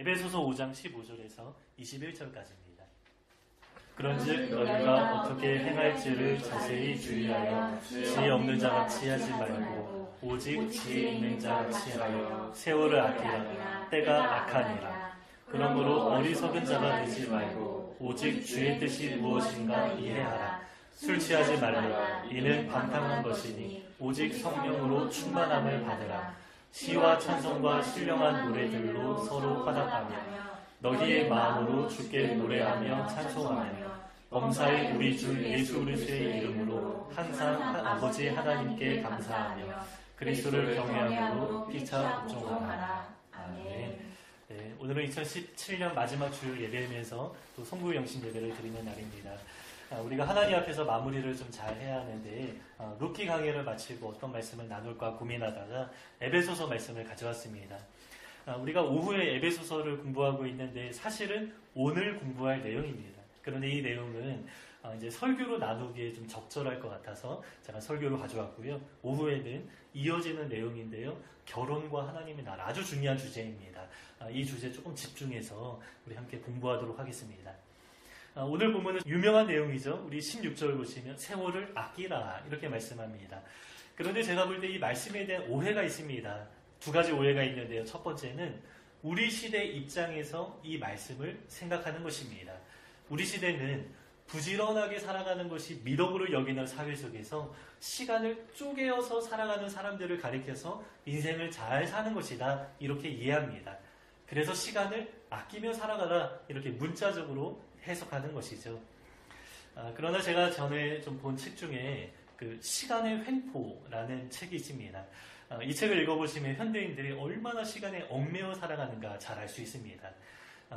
에베소서 5장 15절에서 21절까지입니다. 그런즉 너희가 어떻게 행할지를 자세히 주의하여 지혜 없는 자같이 하지 말고 오직 지혜 있는 자같이 하여 세월을 아끼라. 때가 악하니라. 그러므로 어리석은 자가 되지 말고 오직 주의 뜻이 무엇인가 이해하라. 술 취하지 말라. 이는 방탕한 것이니 오직 성령으로 충만함을 받으라. 시와 찬송과 신령한 노래들로 서로 화답하며 너희의 마음으로 주께 노래하며 찬송하며 범사의 우리 주 예수 그리스도의 이름으로 항상 아버지 하나님께 감사하며 그리스도를 경외함으로 피차 복종하라. 아멘. 네, 오늘은 2017년 마지막 주 예배이면서 또 송구 영신 예배를 드리는 날입니다. 우리가 하나님 앞에서 마무리를 좀 잘 해야 하는데 루키 강의를 마치고 어떤 말씀을 나눌까 고민하다가 에베소서 말씀을 가져왔습니다. 우리가 오후에 에베소서를 공부하고 있는데 사실은 오늘 공부할 내용입니다. 그런데 이 내용은 이제 설교로 나누기에 좀 적절할 것 같아서 제가 설교로 가져왔고요. 오후에는 이어지는 내용인데요. 결혼과 하나님의 나라, 아주 중요한 주제입니다. 이 주제 조금 집중해서 우리 함께 공부하도록 하겠습니다. 오늘 보면은 유명한 내용이죠. 우리 16절 보시면 세월을 아끼라 이렇게 말씀합니다. 그런데 제가 볼 때 이 말씀에 대한 오해가 있습니다. 두 가지 오해가 있는데요. 첫 번째는 우리 시대 입장에서 이 말씀을 생각하는 것입니다. 우리 시대는 부지런하게 살아가는 것이 미덕으로 여기는 사회 속에서 시간을 쪼개어서 살아가는 사람들을 가리켜서 인생을 잘 사는 것이다 이렇게 이해합니다. 그래서 시간을 아끼며 살아가라 이렇게 문자적으로 해석하는 것이죠. 그러나 제가 전에 좀 본 책 중에 그 시간의 횡포라는 책이 있습니다. 이 책을 읽어보시면 현대인들이 얼마나 시간에 얽매여 살아가는가 잘 알 수 있습니다.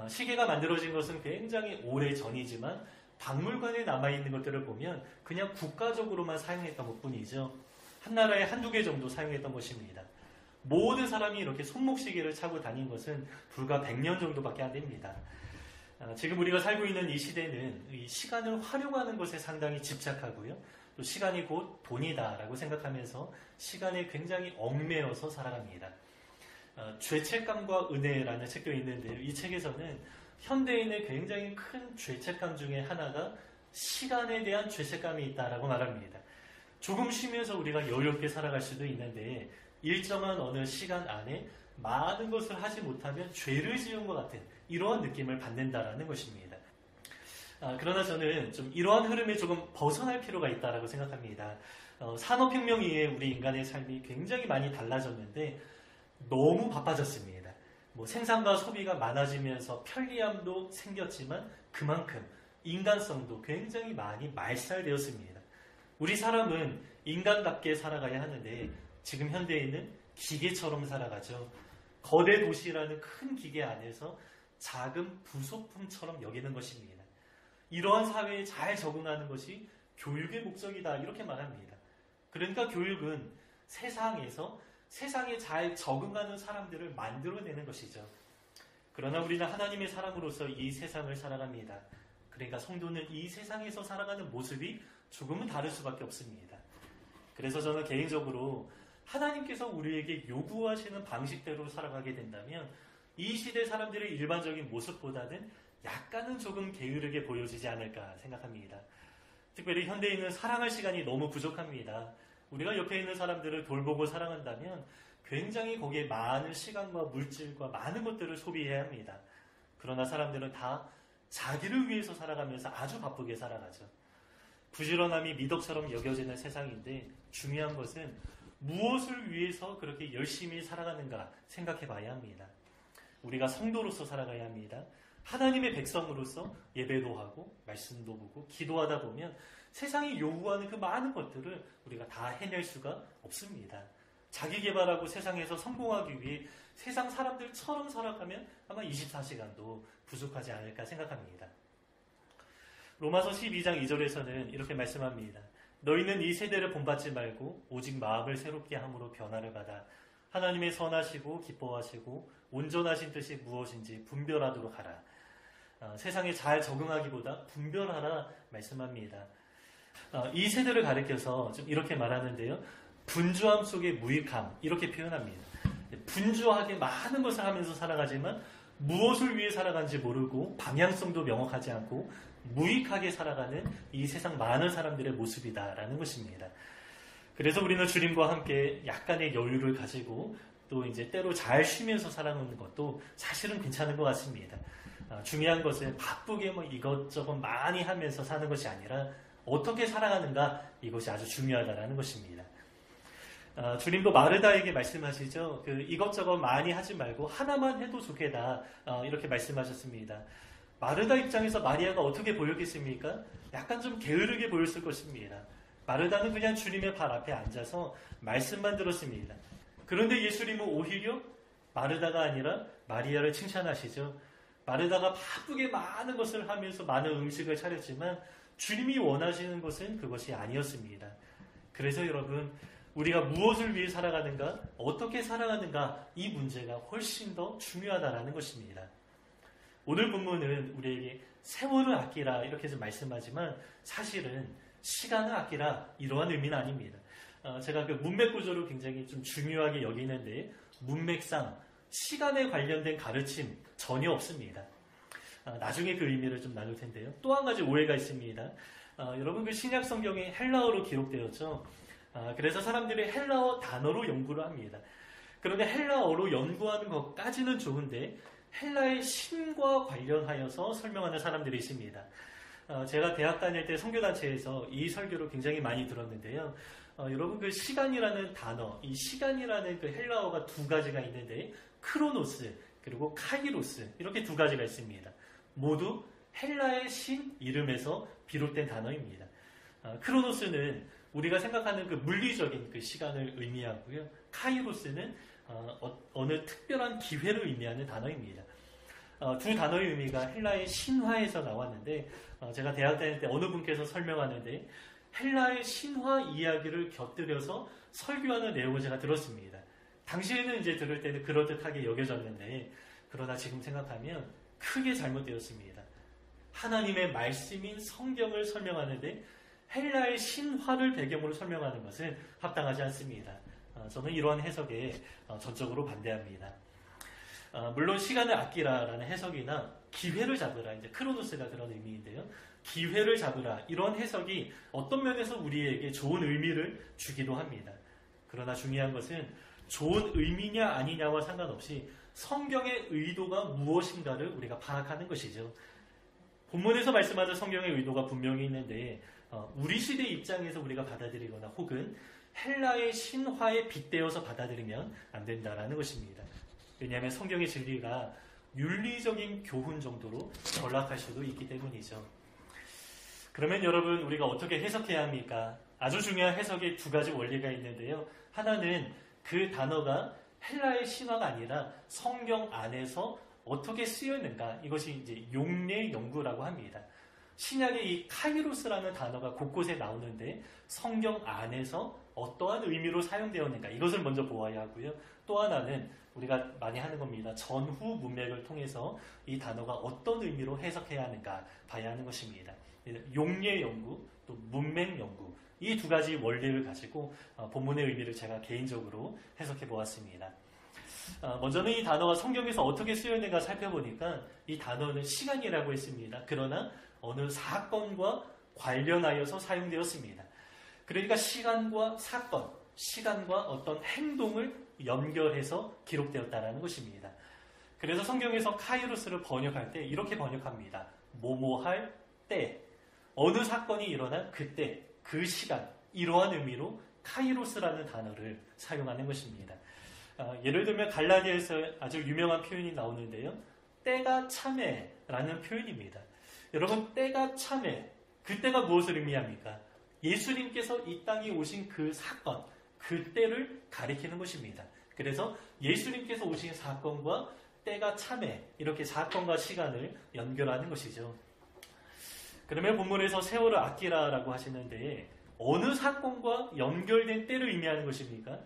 시계가 만들어진 것은 굉장히 오래 전이지만 박물관에 남아있는 것들을 보면 그냥 국가적으로만 사용했던 것뿐이죠. 한 나라에 한두 개 정도 사용했던 것입니다. 모든 사람이 이렇게 손목시계를 차고 다닌 것은 불과 100년 정도밖에 안 됩니다. 지금 우리가 살고 있는 이 시대는 이 시간을 활용하는 것에 상당히 집착하고요. 또 시간이 곧 돈이다라고 생각하면서 시간에 굉장히 얽매여서 살아갑니다. 죄책감과 은혜라는 책도 있는데요. 이 책에서는 현대인의 굉장히 큰 죄책감 중에 하나가 시간에 대한 죄책감이 있다라고 말합니다. 조금 쉬면서 우리가 여유롭게 살아갈 수도 있는데 일정한 어느 시간 안에 많은 것을 하지 못하면 죄를 지은 것 같은 이러한 느낌을 받는다라는 것입니다. 그러나 저는 좀 이러한 흐름에 조금 벗어날 필요가 있다라고 생각합니다. 산업혁명 이후에 우리 인간의 삶이 굉장히 많이 달라졌는데 너무 바빠졌습니다. 생산과 소비가 많아지면서 편리함도 생겼지만 그만큼 인간성도 굉장히 많이 말살되었습니다. 우리 사람은 인간답게 살아가야 하는데 지금 현대인은 기계처럼 살아가죠. 거대 도시라는 큰 기계 안에서 작은 부속품처럼 여기는 것입니다. 이러한 사회에 잘 적응하는 것이 교육의 목적이다 이렇게 말합니다. 그러니까 교육은 세상에서 세상에 잘 적응하는 사람들을 만들어내는 것이죠. 그러나 우리는 하나님의 사람으로서 이 세상을 살아갑니다. 그러니까 성도는 이 세상에서 살아가는 모습이 조금은 다를 수밖에 없습니다. 그래서 저는 개인적으로 하나님께서 우리에게 요구하시는 방식대로 살아가게 된다면 이 시대 사람들의 일반적인 모습보다는 약간은 조금 게으르게 보여지지 않을까 생각합니다. 특별히 현대인은 사랑할 시간이 너무 부족합니다. 우리가 옆에 있는 사람들을 돌보고 사랑한다면 굉장히 거기에 많은 시간과 물질과 많은 것들을 소비해야 합니다. 그러나 사람들은 다 자기를 위해서 살아가면서 아주 바쁘게 살아가죠. 부지런함이 미덕처럼 여겨지는 세상인데 중요한 것은 무엇을 위해서 그렇게 열심히 살아가는가 생각해 봐야 합니다. 우리가 성도로서 살아가야 합니다. 하나님의 백성으로서 예배도 하고 말씀도 보고 기도하다 보면 세상이 요구하는 그 많은 것들을 우리가 다 해낼 수가 없습니다. 자기 개발하고 세상에서 성공하기 위해 세상 사람들처럼 살아가면 아마 24시간도 부족하지 않을까 생각합니다. 로마서 12장 2절에서는 이렇게 말씀합니다. 너희는 이 세대를 본받지 말고 오직 마음을 새롭게 함으로 변화를 받아 하나님의 선하시고 기뻐하시고 온전하신 뜻이 무엇인지 분별하도록 하라. 세상에 잘 적응하기보다 분별하라 말씀합니다. 이 세대를 가리켜서 좀 이렇게 말하는데요. 분주함 속의 무익함 이렇게 표현합니다. 분주하게 많은 것을 하면서 살아가지만 무엇을 위해 살아가는지 모르고 방향성도 명확하지 않고 무익하게 살아가는 이 세상 많은 사람들의 모습이다라는 것입니다. 그래서 우리는 주님과 함께 약간의 여유를 가지고 또 이제 때로 잘 쉬면서 살아가는 것도 사실은 괜찮은 것 같습니다. 중요한 것은 바쁘게 이것저것 많이 하면서 사는 것이 아니라 어떻게 살아가는가, 이것이 아주 중요하다는 것입니다. 주님도 마르다에게 말씀하시죠. 이것저것 많이 하지 말고 하나만 해도 좋겠다, 이렇게 말씀하셨습니다. 마르다 입장에서 마리아가 어떻게 보였겠습니까? 약간 좀 게으르게 보였을 것입니다. 마르다는 그냥 주님의 발 앞에 앉아서 말씀만 들었습니다. 그런데 예수님은 오히려 마르다가 아니라 마리아를 칭찬하시죠. 마르다가 바쁘게 많은 것을 하면서 많은 음식을 차렸지만 주님이 원하시는 것은 그것이 아니었습니다. 그래서 여러분, 우리가 무엇을 위해 살아가는가, 어떻게 살아가는가, 이 문제가 훨씬 더 중요하다는 것입니다. 오늘 본문은 우리에게 세월을 아끼라 이렇게 좀 말씀하지만 사실은 시간을 아끼라 이러한 의미는 아닙니다. 제가 그 문맥 구조를 굉장히 좀 중요하게 여기는데 문맥상 시간에 관련된 가르침 전혀 없습니다. 나중에 그 의미를 좀 나눌 텐데요. 또 한 가지 오해가 있습니다. 여러분, 그 신약 성경에 헬라어로 기록되었죠. 그래서 사람들이 헬라어 단어로 연구를 합니다. 그런데 헬라어로 연구하는 것까지는 좋은데 헬라의 신과 관련하여서 설명하는 사람들이 있습니다. 제가 대학 다닐 때 선교단체에서 이 설교를 굉장히 많이 들었는데요. 여러분, 그 시간이라는 단어, 이 시간이라는 그 헬라어가 두 가지가 있는데 크로노스 그리고 카이로스, 이렇게 두 가지가 있습니다. 모두 헬라의 신 이름에서 비롯된 단어입니다. 크로노스는 우리가 생각하는 그 물리적인 그 시간을 의미하고요. 카이로스는 어느 특별한 기회를 의미하는 단어입니다. 두 단어의 의미가 헬라의 신화에서 나왔는데 제가 대학 다닐 때 어느 분께서 설명하는데 헬라의 신화 이야기를 곁들여서 설교하는 내용을 제가 들었습니다. 당시에는 이제 들을 때는 그럴듯하게 여겨졌는데 그러나 지금 생각하면 크게 잘못되었습니다. 하나님의 말씀인 성경을 설명하는데 헬라의 신화를 배경으로 설명하는 것은 합당하지 않습니다. 저는 이러한 해석에 전적으로 반대합니다. 물론 시간을 아끼라라는 해석이나 기회를 잡으라, 이제 크로노스가 그런 의미인데요. 기회를 잡으라, 이런 해석이 어떤 면에서 우리에게 좋은 의미를 주기도 합니다. 그러나 중요한 것은 좋은 의미냐 아니냐와 상관없이 성경의 의도가 무엇인가를 우리가 파악하는 것이죠. 본문에서 말씀하는 성경의 의도가 분명히 있는데 우리 시대 입장에서 우리가 받아들이거나 혹은 헬라의 신화에 빗대어서 받아들이면 안 된다는 것입니다. 왜냐하면 성경의 진리가 윤리적인 교훈 정도로 전락할 수도 있기 때문이죠. 그러면 여러분, 우리가 어떻게 해석해야 합니까? 아주 중요한 해석의 두 가지 원리가 있는데요. 하나는 그 단어가 헬라의 신화가 아니라 성경 안에서 어떻게 쓰였는가, 이것이 이제 용례 연구라고 합니다. 신약에 이 카이로스라는 단어가 곳곳에 나오는데 성경 안에서 어떠한 의미로 사용되었는가, 이것을 먼저 보아야 하고요. 또 하나는 우리가 많이 하는 겁니다. 전후 문맥을 통해서 이 단어가 어떤 의미로 해석해야 하는가 봐야 하는 것입니다. 용례 연구, 또 문맥 연구, 이 두 가지 원리를 가지고 본문의 의미를 제가 개인적으로 해석해 보았습니다. 먼저는 이 단어가 성경에서 어떻게 쓰였는가 살펴보니까 이 단어는 시간이라고 했습니다. 그러나 어느 사건과 관련하여서 사용되었습니다. 그러니까 시간과 사건, 시간과 어떤 행동을 연결해서 기록되었다는 것입니다. 그래서 성경에서 카이로스를 번역할 때 이렇게 번역합니다. 뭐뭐할 때, 어느 사건이 일어난 그때, 그 시간, 이러한 의미로 카이로스라는 단어를 사용하는 것입니다. 예를 들면 갈라디아에서 아주 유명한 표현이 나오는데요. 때가 참에라는 표현입니다. 여러분, 때가 참에, 그때가 무엇을 의미합니까? 예수님께서 이 땅에 오신 그 사건, 그때를 가리키는 것입니다. 그래서 예수님께서 오신 사건과 때가 참에, 이렇게 사건과 시간을 연결하는 것이죠. 그러면 본문에서 세월을 아끼라라고 하시는데 어느 사건과 연결된 때를 의미하는 것입니까?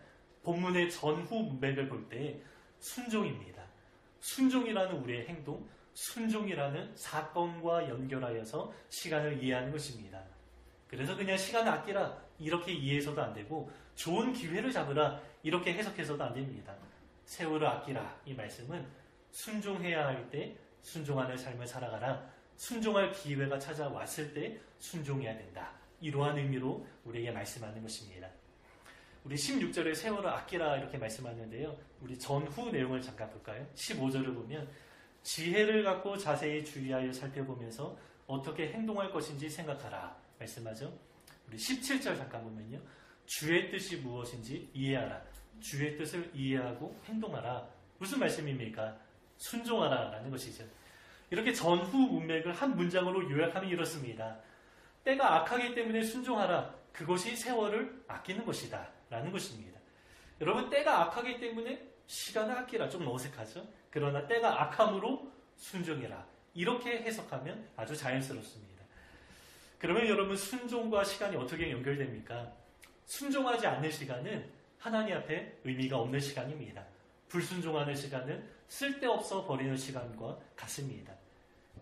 본문의 전후 문맥을 볼 때 순종입니다. 순종이라는 우리의 행동, 순종이라는 사건과 연결하여서 시간을 이해하는 것입니다. 그래서 그냥 시간을 아끼라 이렇게 이해해서도 안 되고 좋은 기회를 잡으라 이렇게 해석해서도 안 됩니다. 세월을 아끼라, 이 말씀은 순종해야 할 때 순종하는 삶을 살아가라. 순종할 기회가 찾아왔을 때 순종해야 된다. 이러한 의미로 우리에게 말씀하는 것입니다. 우리 16절에 세월을 아끼라 이렇게 말씀하는데요. 우리 전후 내용을 잠깐 볼까요? 15절을 보면 지혜를 갖고 자세히 주의하여 살펴보면서 어떻게 행동할 것인지 생각하라 말씀하죠. 우리 17절 잠깐 보면요. 주의 뜻이 무엇인지 이해하라. 주의 뜻을 이해하고 행동하라. 무슨 말씀입니까? 순종하라 라는 것이죠. 이렇게 전후 문맥을 한 문장으로 요약하면 이렇습니다. 때가 악하기 때문에 순종하라. 그것이 세월을 아끼는 것이다 라는 것입니다. 여러분, 때가 악하기 때문에 시간을 아끼라. 좀 어색하죠? 그러나 때가 악함으로 순종해라. 이렇게 해석하면 아주 자연스럽습니다. 그러면 여러분, 순종과 시간이 어떻게 연결됩니까? 순종하지 않는 시간은 하나님 앞에 의미가 없는 시간입니다. 불순종하는 시간은 쓸데없어 버리는 시간과 같습니다.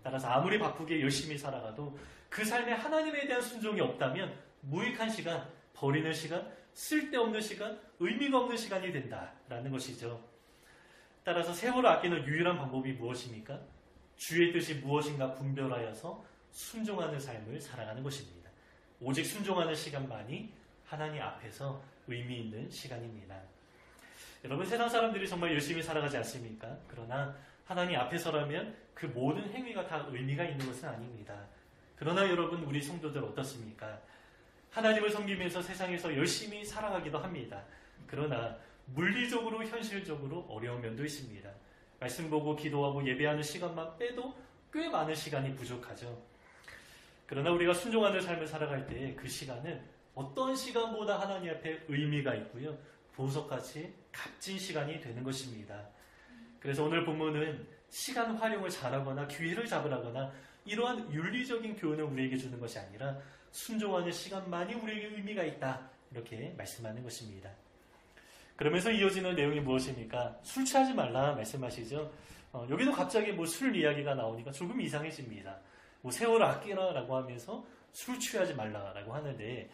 따라서 아무리 바쁘게 열심히 살아가도 그 삶에 하나님에 대한 순종이 없다면 무익한 시간, 버리는 시간, 쓸데없는 시간, 의미가 없는 시간이 된다라는 것이죠. 따라서 세월을 아끼는 유일한 방법이 무엇입니까? 주의 뜻이 무엇인가 분별하여서 순종하는 삶을 살아가는 것입니다. 오직 순종하는 시간만이 하나님 앞에서 의미 있는 시간입니다. 여러분, 세상 사람들이 정말 열심히 살아가지 않습니까? 그러나 하나님 앞에서라면 그 모든 행위가 다 의미가 있는 것은 아닙니다. 그러나 여러분, 우리 성도들 어떻습니까? 하나님을 섬기면서 세상에서 열심히 살아가기도 합니다. 그러나 물리적으로 현실적으로 어려운 면도 있습니다. 말씀 보고 기도하고 예배하는 시간만 빼도 꽤 많은 시간이 부족하죠. 그러나 우리가 순종하는 삶을 살아갈 때 그 시간은 어떤 시간보다 하나님 앞에 의미가 있고요. 보석같이 값진 시간이 되는 것입니다. 그래서 오늘 본문은 시간 활용을 잘하거나 기회를 잡으라거나 이러한 윤리적인 교훈을 우리에게 주는 것이 아니라 순종하는 시간만이 우리에게 의미가 있다. 이렇게 말씀하는 것입니다. 그러면서 이어지는 내용이 무엇입니까? 술 취하지 말라 말씀하시죠. 여기도 갑자기 술 이야기가 나오니까 조금 이상해집니다. 세월을 아끼라라고 하면서 술 취하지 말라라고 하는데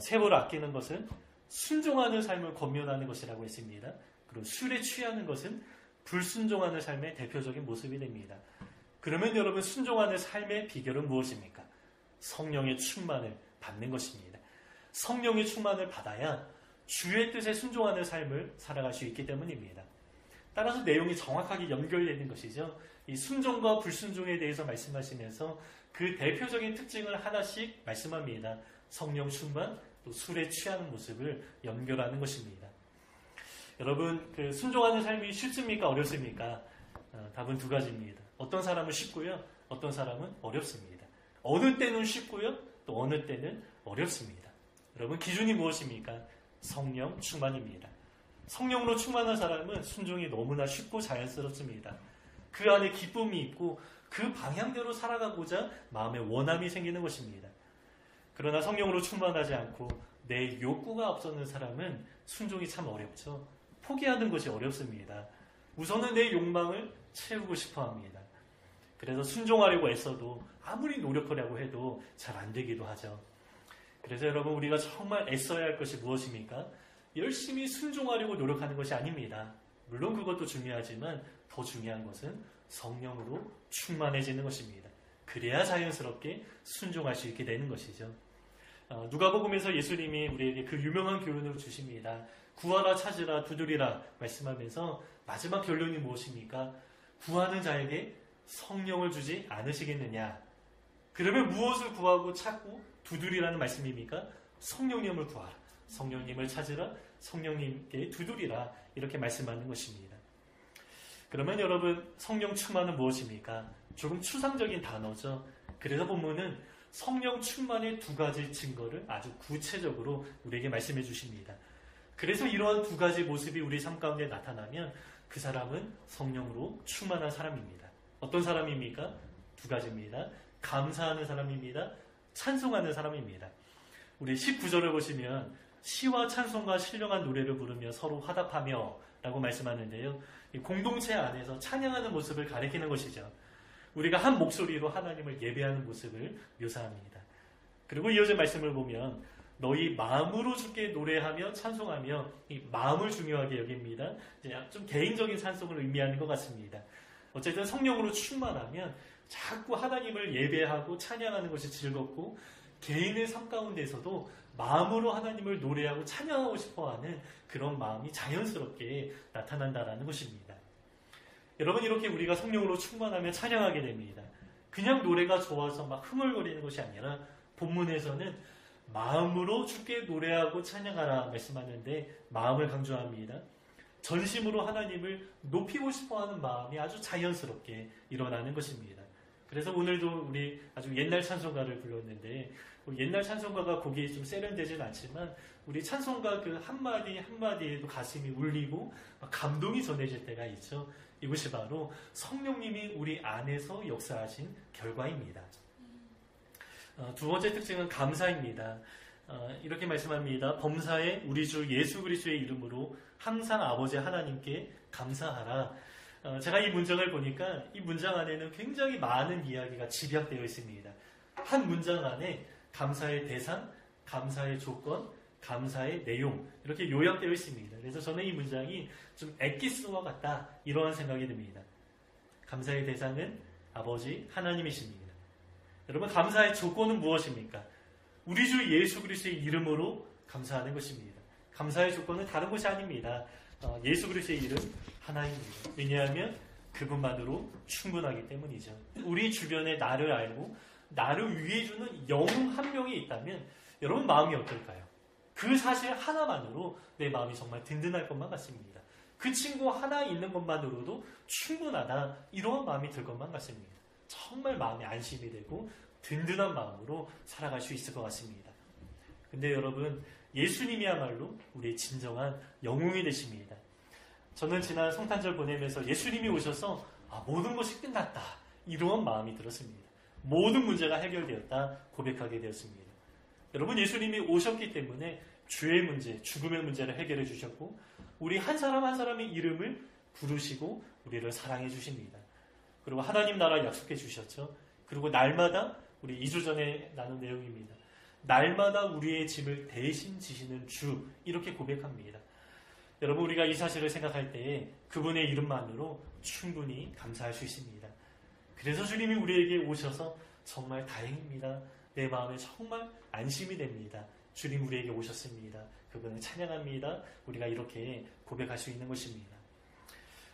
세월을 아끼는 것은 순종하는 삶을 권면하는 것이라고 했습니다. 그리고 술에 취하는 것은 불순종하는 삶의 대표적인 모습이 됩니다. 그러면 여러분, 순종하는 삶의 비결은 무엇입니까? 성령의 충만을 받는 것입니다. 성령의 충만을 받아야 주의 뜻에 순종하는 삶을 살아갈 수 있기 때문입니다. 따라서 내용이 정확하게 연결되는 것이죠. 이 순종과 불순종에 대해서 말씀하시면서 그 대표적인 특징을 하나씩 말씀합니다. 성령 충만, 또 술에 취하는 모습을 연결하는 것입니다. 여러분, 순종하는 삶이 쉽습니까? 어렵습니까? 답은 두 가지입니다. 어떤 사람은 쉽고요. 어떤 사람은 어렵습니다. 어느 때는 쉽고요. 또 어느 때는 어렵습니다. 여러분, 기준이 무엇입니까? 성령 충만입니다. 성령으로 충만한 사람은 순종이 너무나 쉽고 자연스럽습니다. 그 안에 기쁨이 있고 그 방향대로 살아가고자 마음에 원함이 생기는 것입니다. 그러나 성령으로 충만하지 않고 내 욕구가 앞서는 사람은 순종이 참 어렵죠. 포기하는 것이 어렵습니다. 우선은 내 욕망을 채우고 싶어 합니다. 그래서 순종하려고 애써도 아무리 노력하려고 해도 잘 안 되기도 하죠. 그래서 여러분, 우리가 정말 애써야 할 것이 무엇입니까? 열심히 순종하려고 노력하는 것이 아닙니다. 물론 그것도 중요하지만 더 중요한 것은 성령으로 충만해지는 것입니다. 그래야 자연스럽게 순종할 수 있게 되는 것이죠. 누가복음에서 예수님이 우리에게 그 유명한 교훈을 주십니다. 구하라, 찾으라, 두드리라 말씀하면서 마지막 결론이 무엇입니까? 구하는 자에게 성령을 주지 않으시겠느냐? 그러면 무엇을 구하고 찾고 두드리라는 말씀입니까? 성령님을 구하라, 성령님을 찾으라, 성령님께 두드리라, 이렇게 말씀하는 것입니다. 그러면 여러분, 성령 충만은 무엇입니까? 조금 추상적인 단어죠. 그래서 본문은 성령 충만의 두 가지 증거를 아주 구체적으로 우리에게 말씀해 주십니다. 그래서 이러한 두 가지 모습이 우리 삶 가운데 나타나면 그 사람은 성령으로 충만한 사람입니다. 어떤 사람입니까? 두 가지입니다. 감사하는 사람입니다. 찬송하는 사람입니다. 우리 19절을 보시면 시와 찬송과 신령한 노래를 부르며 서로 화답하며 라고 말씀하는데요. 공동체 안에서 찬양하는 모습을 가리키는 것이죠. 우리가 한 목소리로 하나님을 예배하는 모습을 묘사합니다. 그리고 이어진 말씀을 보면 너희 마음으로 주께 노래하며 찬송하며, 이 마음을 중요하게 여깁니다. 이제 좀 개인적인 찬송을 의미하는 것 같습니다. 어쨌든 성령으로 충만하면 자꾸 하나님을 예배하고 찬양하는 것이 즐겁고 개인의 삶 가운데서도 마음으로 하나님을 노래하고 찬양하고 싶어하는 그런 마음이 자연스럽게 나타난다라는 것입니다. 여러분, 이렇게 우리가 성령으로 충만하면 찬양하게 됩니다. 그냥 노래가 좋아서 막 흥얼거리는 것이 아니라 본문에서는 마음으로 주께 노래하고 찬양하라 말씀하는데 마음을 강조합니다. 전심으로 하나님을 높이고 싶어하는 마음이 아주 자연스럽게 일어나는 것입니다. 그래서 오늘도 우리 아주 옛날 찬송가를 불렀는데 옛날 찬송가가 곡이 좀 세련되진 않지만 우리 찬송가 그 한마디 한마디에도 가슴이 울리고 감동이 전해질 때가 있죠. 이것이 바로 성령님이 우리 안에서 역사하신 결과입니다. 두 번째 특징은 감사입니다. 이렇게 말씀합니다. 범사에 우리 주 예수 그리스도의 이름으로 항상 아버지 하나님께 감사하라. 제가 이 문장을 보니까 이 문장 안에는 굉장히 많은 이야기가 집약되어 있습니다. 한 문장 안에 감사의 대상, 감사의 조건, 감사의 내용 이렇게 요약되어 있습니다. 그래서 저는 이 문장이 좀 엑기스와 같다 이러한 생각이 듭니다. 감사의 대상은 아버지 하나님이십니다. 여러분, 감사의 조건은 무엇입니까? 우리 주 예수 그리스도의 이름으로 감사하는 것입니다. 감사의 조건은 다른 것이 아닙니다. 예수 그리스도의 이름 하나입니다. 왜냐하면 그분만으로 충분하기 때문이죠. 우리 주변에 나를 알고 나를 위해주는 영웅 한 명이 있다면 여러분 마음이 어떨까요? 그 사실 하나만으로 내 마음이 정말 든든할 것만 같습니다. 그 친구 하나 있는 것만으로도 충분하다 이러한 마음이 들 것만 같습니다. 정말 마음이 안심이 되고 든든한 마음으로 살아갈 수 있을 것 같습니다. 근데 여러분, 예수님이야말로 우리의 진정한 영웅이 되십니다. 저는 지난 성탄절 보내면서 예수님이 오셔서 모든 것이 끝났다 이러한 마음이 들었습니다. 모든 문제가 해결되었다 고백하게 되었습니다. 여러분, 예수님이 오셨기 때문에 죄의 문제, 죽음의 문제를 해결해 주셨고 우리 한 사람 한 사람의 이름을 부르시고 우리를 사랑해 주십니다. 그리고 하나님 나라 약속해 주셨죠. 그리고 날마다 우리 2주 전에 나눈 내용입니다. 날마다 우리의 짐을 대신 지시는 주 이렇게 고백합니다. 여러분, 우리가 이 사실을 생각할 때에 그분의 이름만으로 충분히 감사할 수 있습니다. 그래서 주님이 우리에게 오셔서 정말 다행입니다. 내 마음에 정말 안심이 됩니다. 주님 우리에게 오셨습니다. 그분을 찬양합니다. 우리가 이렇게 고백할 수 있는 것입니다.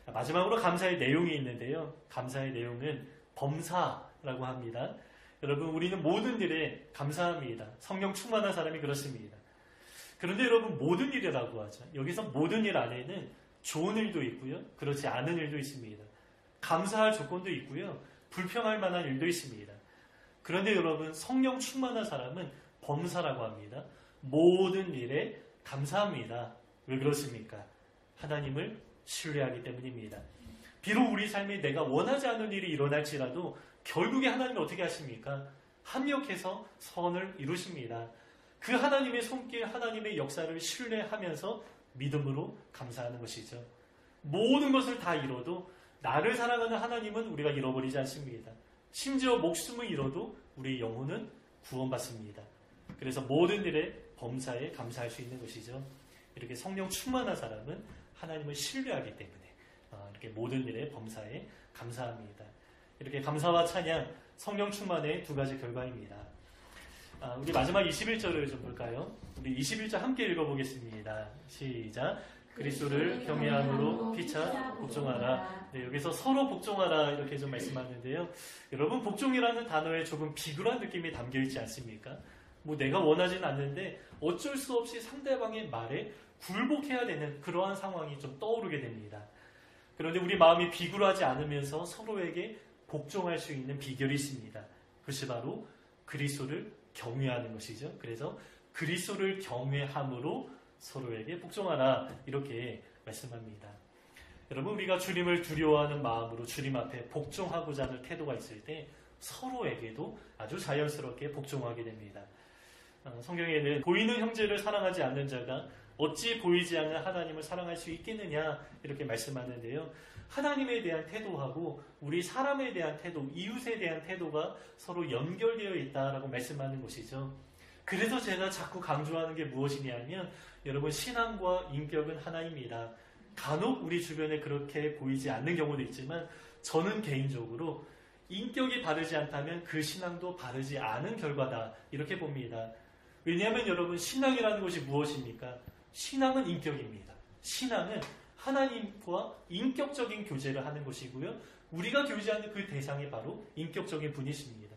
마지막으로 감사의 내용이 있는데요. 감사의 내용은 범사라고 합니다. 여러분, 우리는 모든 일에 감사합니다. 성령 충만한 사람이 그렇습니다. 그런데 여러분, 모든 일이라고 하죠. 여기서 모든 일 안에는 좋은 일도 있고요. 그렇지 않은 일도 있습니다. 감사할 조건도 있고요. 불평할 만한 일도 있습니다. 그런데 여러분, 성령 충만한 사람은 범사라고 합니다. 모든 일에 감사합니다. 왜 그렇습니까? 하나님을 신뢰하기 때문입니다. 비록 우리 삶에 내가 원하지 않는 일이 일어날지라도 결국에 하나님이 어떻게 하십니까? 합력해서 선을 이루십니다. 그 하나님의 손길, 하나님의 역사를 신뢰하면서 믿음으로 감사하는 것이죠. 모든 것을 다 잃어도 나를 사랑하는 하나님은 우리가 잃어버리지 않습니다. 심지어 목숨을 잃어도 우리 영혼은 구원받습니다. 그래서 모든 일에 범사에 감사할 수 있는 것이죠. 이렇게 성령 충만한 사람은 하나님을 신뢰하기 때문에 이렇게 모든 일에 범사에 감사합니다. 이렇게 감사와 찬양, 성령 충만의 두 가지 결과입니다. 우리 마지막 21절을 좀 볼까요? 우리 21절 함께 읽어보겠습니다. 시작. 그리스도를 경외함으로 피차 복종하라. 네, 여기서 서로 복종하라 이렇게 좀 말씀하는데요. 여러분, 복종이라는 단어에 조금 비굴한 느낌이 담겨있지 않습니까? 내가 원하지는 않는데 어쩔 수 없이 상대방의 말에 굴복해야 되는 그러한 상황이 좀 떠오르게 됩니다. 그런데 우리 마음이 비굴하지 않으면서 서로에게 복종할 수 있는 비결이 있습니다. 그것이 바로 그리스도를 경외하는 것이죠. 그래서 그리스도를 경외함으로 서로에게 복종하라 이렇게 말씀합니다. 여러분, 우리가 주님을 두려워하는 마음으로 주님 앞에 복종하고자 하는 태도가 있을 때 서로에게도 아주 자연스럽게 복종하게 됩니다. 성경에는 보이는 형제를 사랑하지 않는 자가 어찌 보이지 않는 하나님을 사랑할 수 있겠느냐 이렇게 말씀하는데요. 하나님에 대한 태도하고 우리 사람에 대한 태도, 이웃에 대한 태도가 서로 연결되어 있다라고 말씀하는 것이죠. 그래서 제가 자꾸 강조하는 게 무엇이냐면 여러분, 신앙과 인격은 하나입니다. 간혹 우리 주변에 그렇게 보이지 않는 경우도 있지만 저는 개인적으로 인격이 바르지 않다면 그 신앙도 바르지 않은 결과다 이렇게 봅니다. 왜냐하면 여러분, 신앙이라는 것이 무엇입니까? 신앙은 인격입니다. 신앙은 하나님과 인격적인 교제를 하는 것이고요. 우리가 교제하는 그 대상이 바로 인격적인 분이십니다.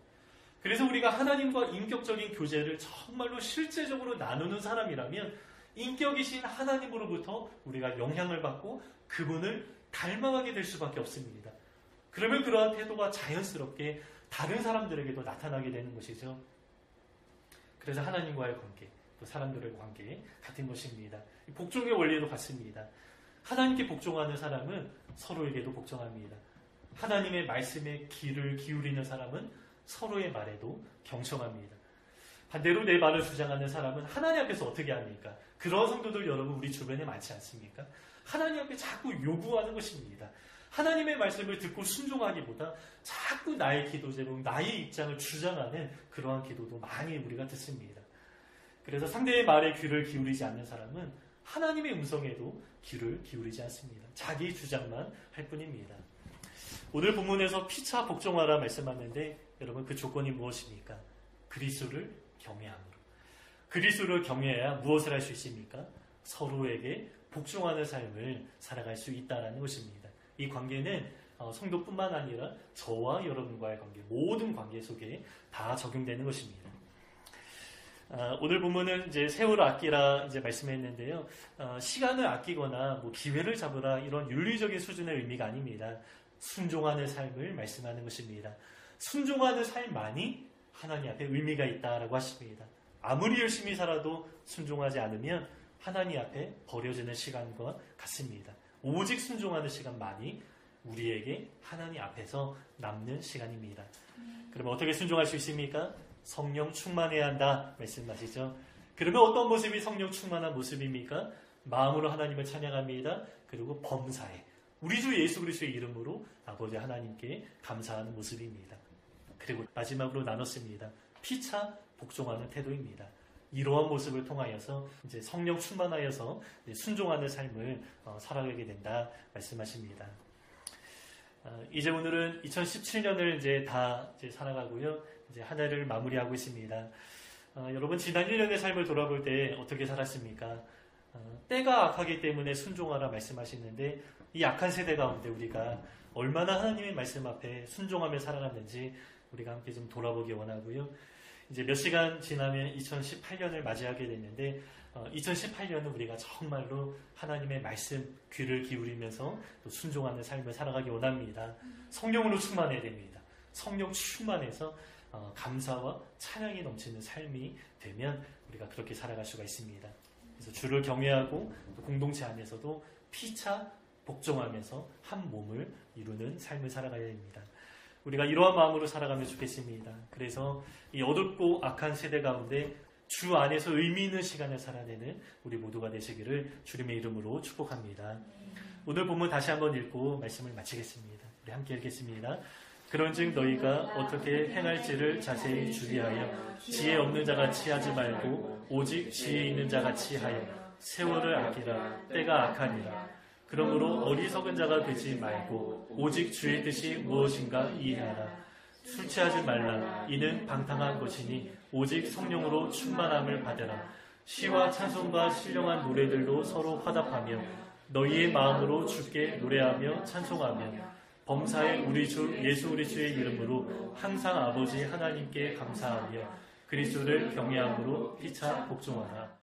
그래서 우리가 하나님과 인격적인 교제를 정말로 실제적으로 나누는 사람이라면 인격이신 하나님으로부터 우리가 영향을 받고 그분을 닮아가게 될 수밖에 없습니다. 그러면 그러한 태도가 자연스럽게 다른 사람들에게도 나타나게 되는 것이죠. 그래서 하나님과의 관계, 또 사람들의 관계 같은 것입니다. 복종의 원리도 같습니다. 하나님께 복종하는 사람은 서로에게도 복종합니다. 하나님의 말씀에 귀를 기울이는 사람은 서로의 말에도 경청합니다. 반대로 내 말을 주장하는 사람은 하나님 앞에서 어떻게 합니까? 그런 성도들 여러분 우리 주변에 많지 않습니까? 하나님 앞에 자꾸 요구하는 것입니다. 하나님의 말씀을 듣고 순종하기보다 자꾸 나의 기도 제목, 나의 입장을 주장하는 그러한 기도도 많이 우리가 듣습니다. 그래서 상대의 말에 귀를 기울이지 않는 사람은 하나님의 음성에도 귀를 기울이지 않습니다. 자기 주장만 할 뿐입니다. 오늘 본문에서 피차 복종하라 말씀하는데 여러분, 그 조건이 무엇입니까? 그리스도를 경외함으로. 그리스도를 경외해야 무엇을 할 수 있습니까? 서로에게 복종하는 삶을 살아갈 수 있다는 것입니다. 이 관계는 성도뿐만 아니라 저와 여러분과의 관계, 모든 관계 속에 다 적용되는 것입니다. 오늘 본문은 이제 세월을 아끼라 이제 말씀했는데요. 시간을 아끼거나 뭐 기회를 잡으라 이런 윤리적인 수준의 의미가 아닙니다. 순종하는 삶을 말씀하는 것입니다. 순종하는 삶만이 하나님 앞에 의미가 있다라고 하십니다. 아무리 열심히 살아도 순종하지 않으면 하나님 앞에 버려지는 시간과 같습니다. 오직 순종하는 시간만이 우리에게 하나님 앞에서 남는 시간입니다. 그러면 어떻게 순종할 수 있습니까? 성령 충만해야 한다 말씀하시죠. 그러면 어떤 모습이 성령 충만한 모습입니까? 마음으로 하나님을 찬양합니다. 그리고 범사에 우리 주 예수 그리스도의 이름으로 아버지 하나님께 감사하는 모습입니다. 그리고 마지막으로 나눴습니다. 피차 복종하는 태도입니다. 이러한 모습을 통하여서 이제 성령 충만하여서 순종하는 삶을 살아가게 된다 말씀하십니다. 이제 오늘은 2017년을 이제 다 이제 살아가고요. 이제 한 해를 마무리하고 있습니다. 여러분, 지난 1년의 삶을 돌아볼 때 어떻게 살았습니까? 때가 악하기 때문에 순종하라 말씀하시는데 이 악한 세대 가운데 우리가 얼마나 하나님의 말씀 앞에 순종하며 살아갔는지 우리가 함께 좀 돌아보기 원하고요. 이제 몇 시간 지나면 2018년을 맞이하게 됐는데 2018년은 우리가 정말로 하나님의 말씀 귀를 기울이면서 또 순종하는 삶을 살아가기 원합니다. 성령으로 충만해야 됩니다. 성령 충만해서 감사와 찬양이 넘치는 삶이 되면 우리가 그렇게 살아갈 수가 있습니다. 그래서 주를 경외하고 또 공동체 안에서도 피차 복종하면서 한 몸을 이루는 삶을 살아가야 됩니다. 우리가 이러한 마음으로 살아가면 좋겠습니다. 그래서 이 어둡고 악한 세대 가운데 주 안에서 의미 있는 시간을 살아내는 우리 모두가 되시기를 주님의 이름으로 축복합니다. 오늘 본문 다시 한번 읽고 말씀을 마치겠습니다. 우리 함께 읽겠습니다. 그런즉 너희가 어떻게 행할지를 자세히 주의하여 지혜 없는 자같이 하지 말고 오직 지혜 있는 자같이 하여 세월을 아끼라. 때가 악하니라. 그러므로 어리석은 자가 되지 말고 오직 주의 뜻이 무엇인가 이해하라. 술 취하지 말라. 이는 방탕한 것이니 오직 성령으로 충만함을 받으라. 시와 찬송과 신령한 노래들로 서로 화답하며 너희의 마음으로 주께 노래하며 찬송하며 범사에 우리 주 예수 그리스도의 이름으로 항상 아버지 하나님께 감사하며 그리스도를 경외함으로 피차 복종하라.